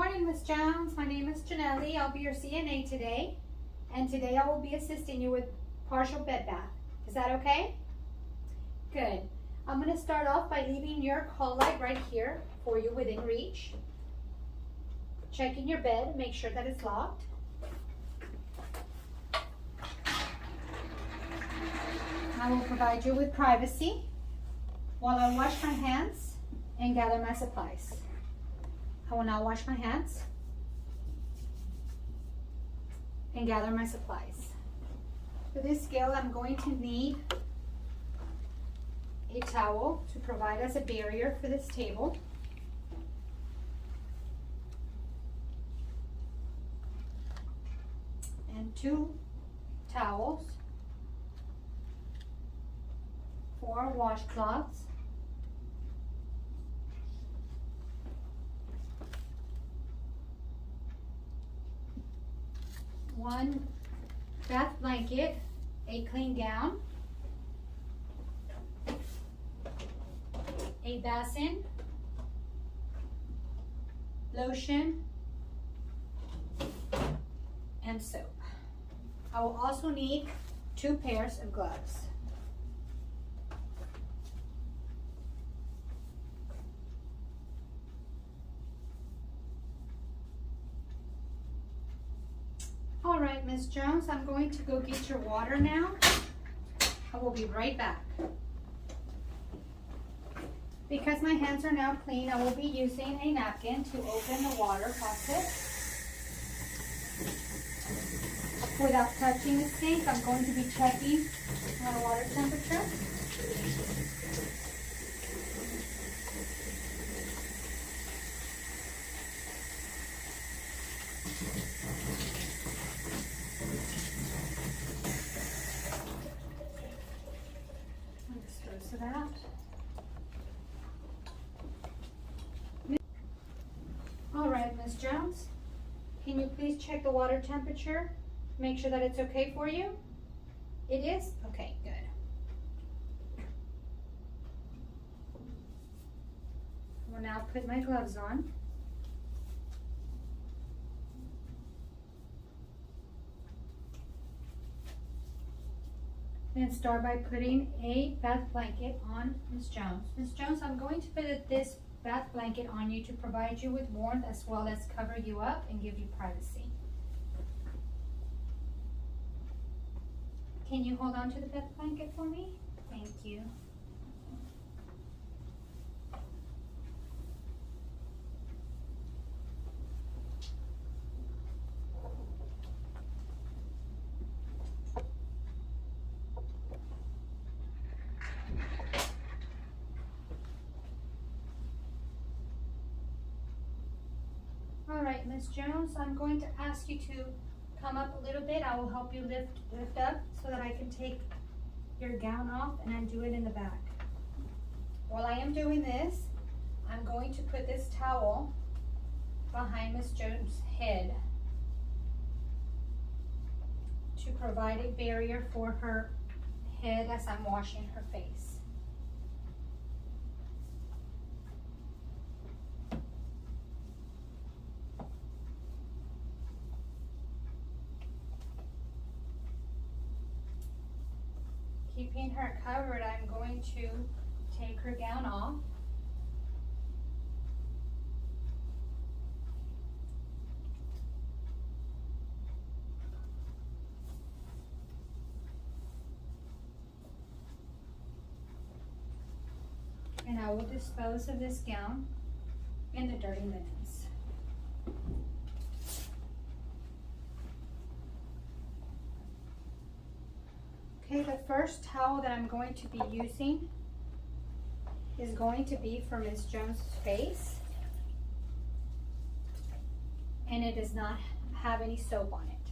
morning, Miss Jones. My name is Janelle. I'll be your CNA today. And today I will be assisting you with partial bed bath. Is that okay? Good. I'm going to start off by leaving your call light right here for you within reach. Checking your bed, make sure that it's locked. I will provide you with privacy while I wash my hands and gather my supplies. I will now wash my hands and gather my supplies. For this skill, I'm going to need a towel to provide as a barrier for this table. And 2 towels, 4 washcloths, 1 bath blanket, a clean gown, a basin, lotion, and soap. I will also need 2 pairs of gloves. All right, Miss Jones, I'm going to go get your water now. I will be right back. Because my hands are now clean, I will be using a napkin to open the water faucet. Without touching the sink, I'm going to be checking my water temperature. It out. All right, Miss Jones, can you please check the water temperature? Make sure that it's okay for you. It is? Okay, good. I will now put my gloves on. And start by putting a bath blanket on Miss Jones. Miss Jones, I'm going to put this bath blanket on you to provide you with warmth as well as cover you up and give you privacy. Can you hold on to the bath blanket for me? Thank you. All right, Miss Jones, I'm going to ask you to come up a little bit. I will help you lift up so that I can take your gown off and undo it in the back. While I am doing this, I'm going to put this towel behind Miss Jones' head to provide a barrier for her head as I'm washing her face. Keeping her covered, I'm going to take her gown off. And I will dispose of this gown in the dirty linens. Okay, the first towel that I'm going to be using is going to be for Miss Jones' face. And it does not have any soap on it.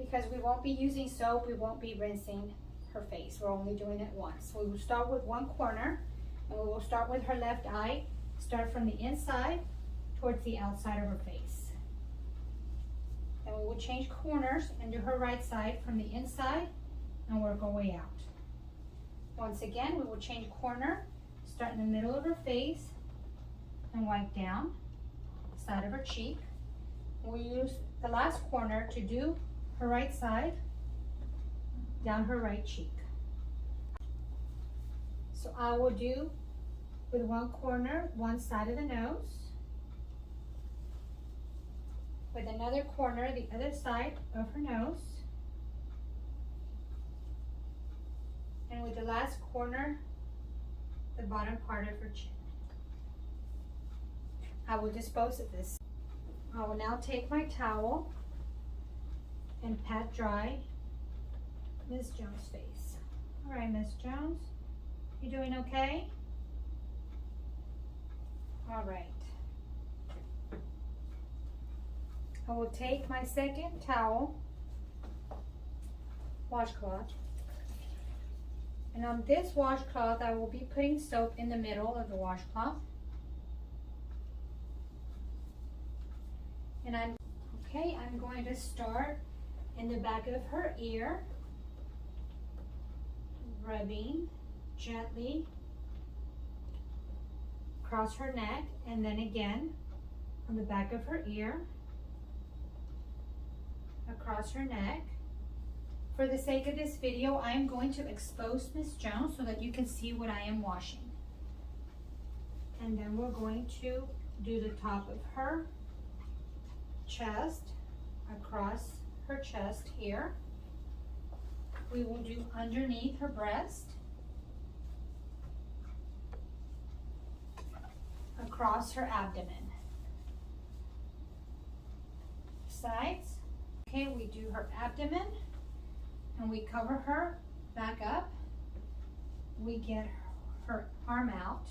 Because we won't be using soap, we won't be rinsing her face. We're only doing it once. So we will start with one corner, and we will start with her left eye. Start from the inside towards the outside of her face. And we will change corners and do her right side from the inside and work our way out. Once again, we will change corner, start in the middle of her face, and wipe down the side of her cheek. We'll use the last corner to do her right side, down her right cheek. So I will do with one corner, one side of the nose, with another corner, the other side of her nose, and with the last corner, the bottom part of her chin. I will dispose of this. I will now take my towel and pat dry Ms. Jones' face. All right, Ms. Jones, you doing okay? All right. I will take my second towel, washcloth, and on this washcloth, I will be putting soap in the middle of the washcloth. And I'm going to start in the back of her ear, rubbing gently across her neck, and then again on the back of her ear, across her neck. For the sake of this video, I am going to expose Ms. Jones so that you can see what I am washing. And then we're going to do the top of her chest, across her chest here. We will do underneath her breast, across her abdomen, sides. Okay, we do her abdomen and we cover her back up. We get her arm out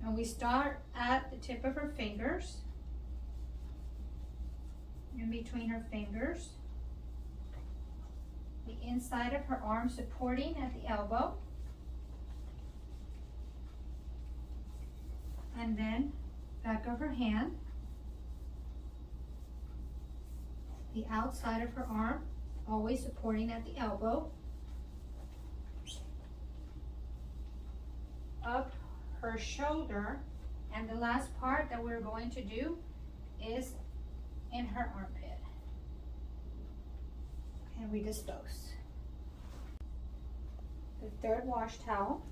and we start at the tip of her fingers, in between her fingers, the inside of her arm supporting at the elbow, and then back of her hand, the outside of her arm always supporting at the elbow, up her shoulder, and the last part that we're going to do is in her armpit. And we dispose. The third wash towel.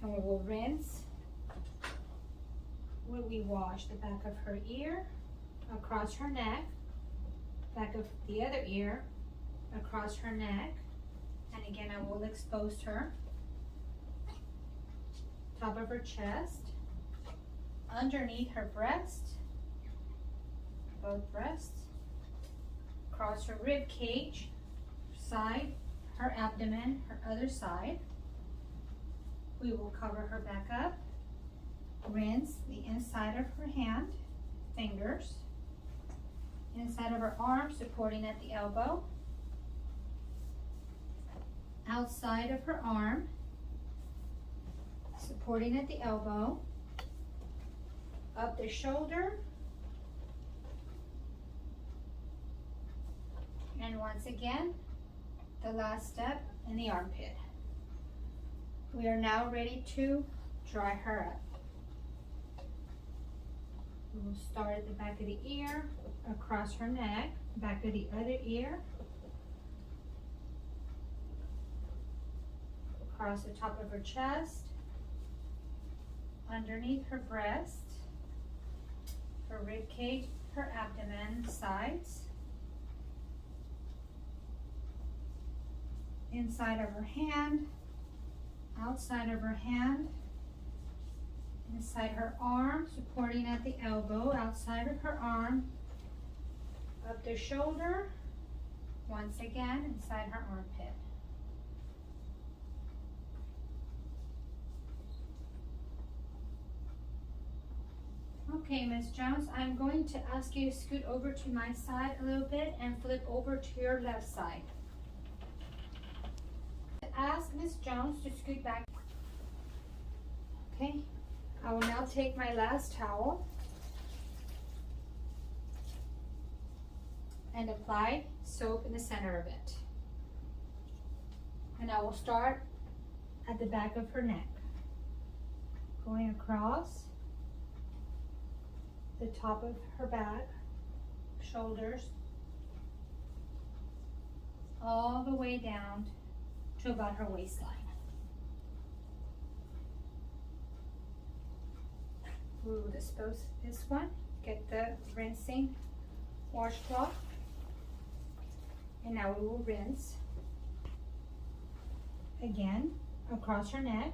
And we will rinse when we wash the back of her ear, across her neck, back of the other ear, across her neck, and again I will expose her, top of her chest, underneath her breast, both breasts, across her rib cage, side, her abdomen, her other side. We will cover her back up, rinse the inside of her hand, fingers, inside of her arm supporting at the elbow, outside of her arm supporting at the elbow, up the shoulder, and once again the last step in the armpit. We are now ready to dry her up. We will start at the back of the ear, across her neck, back of the other ear, across the top of her chest, underneath her breast, her rib cage, her abdomen, sides, inside of her hand, outside of her hand, inside her arm, supporting at the elbow, outside of her arm, up the shoulder, once again, inside her armpit. Okay, Ms. Jones, I'm going to ask you to scoot over to my side a little bit and flip over to your left side. Ask Ms. Jones to scoot back. Okay, I will now take my last towel and apply soap in the center of it. And I will start at the back of her neck, going across the top of her back, shoulders, all the way down to about her waistline. We will dispose this one, get the rinsing washcloth, and now we will rinse again across her neck,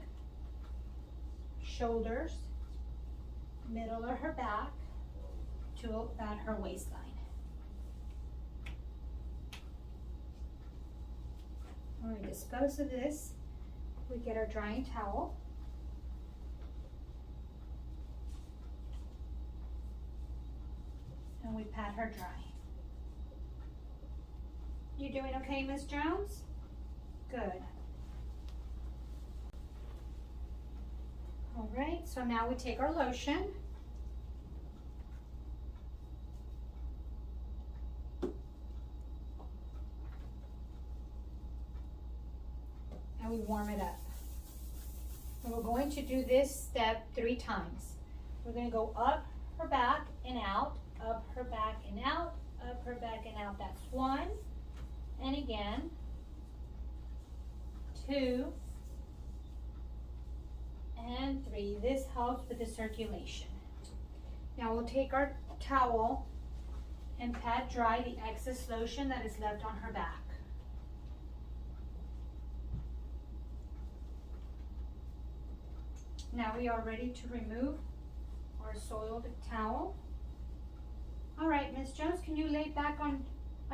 shoulders, middle of her back to about her waistline. When we dispose of this, we get our drying towel. And we pat her dry. You doing okay, Miss Jones? Good. All right, so now we take our lotion. And we warm it up. And we're going to do this step 3 times. We're going to go up her back and out, up her back and out, up her back and out. That's 1. And again, 2, and 3. This helps with the circulation. Now we'll take our towel and pat dry the excess lotion that is left on her back. Now we are ready to remove our soiled towel. All right, Miss Jones, can you lay back on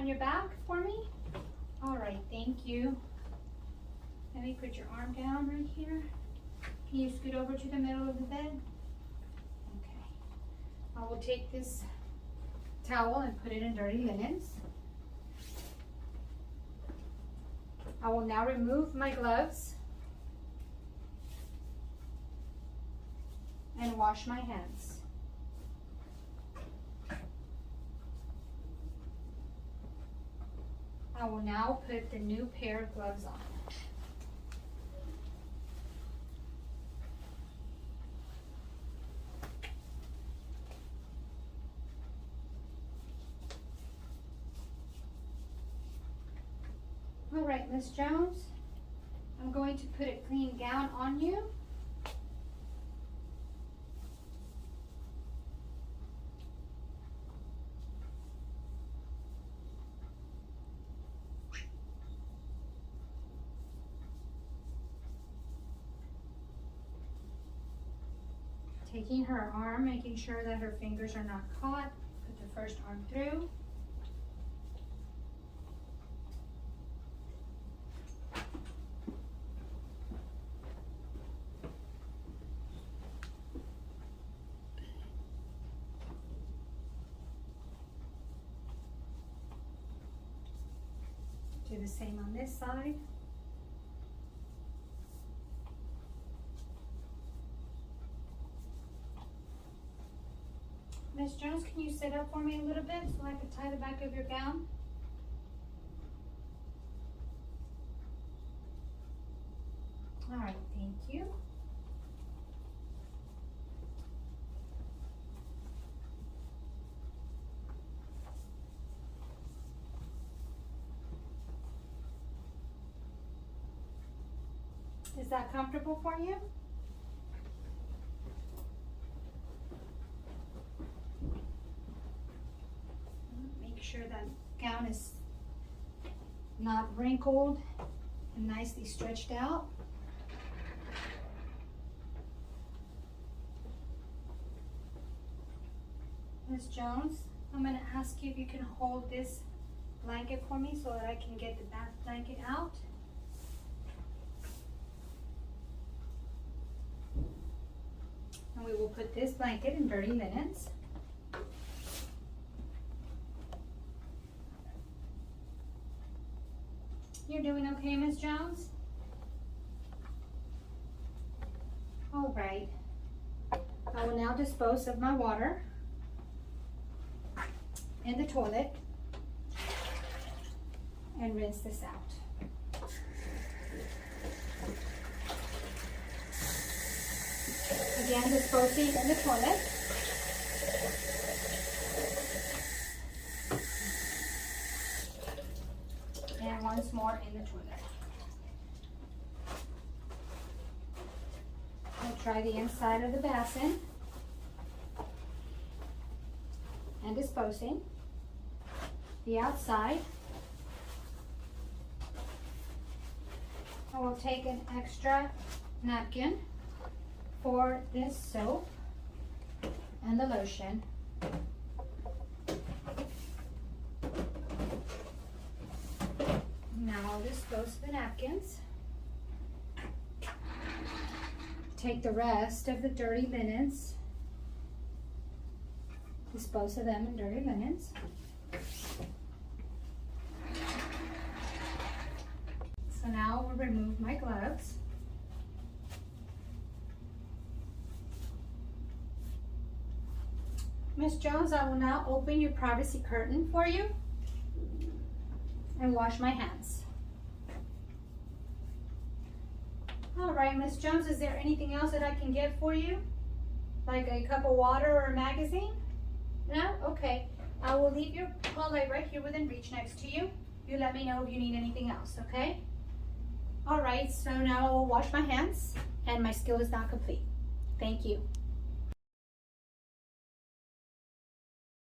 your back for me? All right, thank you. Let me put your arm down right here. Can you scoot over to the middle of the bed? Okay. I will take this towel and put it in dirty linens. I will now remove my gloves and wash my hands. I will now put the new pair of gloves on. All right, Miss Jones, I'm going to put a clean gown on you. Taking her arm, making sure that her fingers are not caught. Put the first arm through. Do the same on this side. Miss Jones, can you sit up for me a little bit so I can tie the back of your gown? All right, thank you. Is that comfortable for you? Make sure that gown is not wrinkled and nicely stretched out. Miss Jones, I'm going to ask you if you can hold this blanket for me so that I can get the bath blanket out. And we will put this blanket in dirty linens. You're doing okay, Miss Jones? All right. I will now dispose of my water in the toilet and rinse this out. Again, disposing in the toilet. And once more in the toilet. We'll try the inside of the basin. And disposing. The outside. And we'll take an extra napkin for this soap and the lotion. Now I'll dispose of the napkins. Take the rest of the dirty linens. Dispose of them in dirty linens. So now we'll remove my gloves. Miss Jones, I will now open your privacy curtain for you and wash my hands. All right, Miss Jones, is there anything else that I can get for you? Like a cup of water or a magazine? No? Okay. I will leave your call light right here within reach next to you. You let me know if you need anything else, okay? All right, so now I will wash my hands and my skill is now complete. Thank you.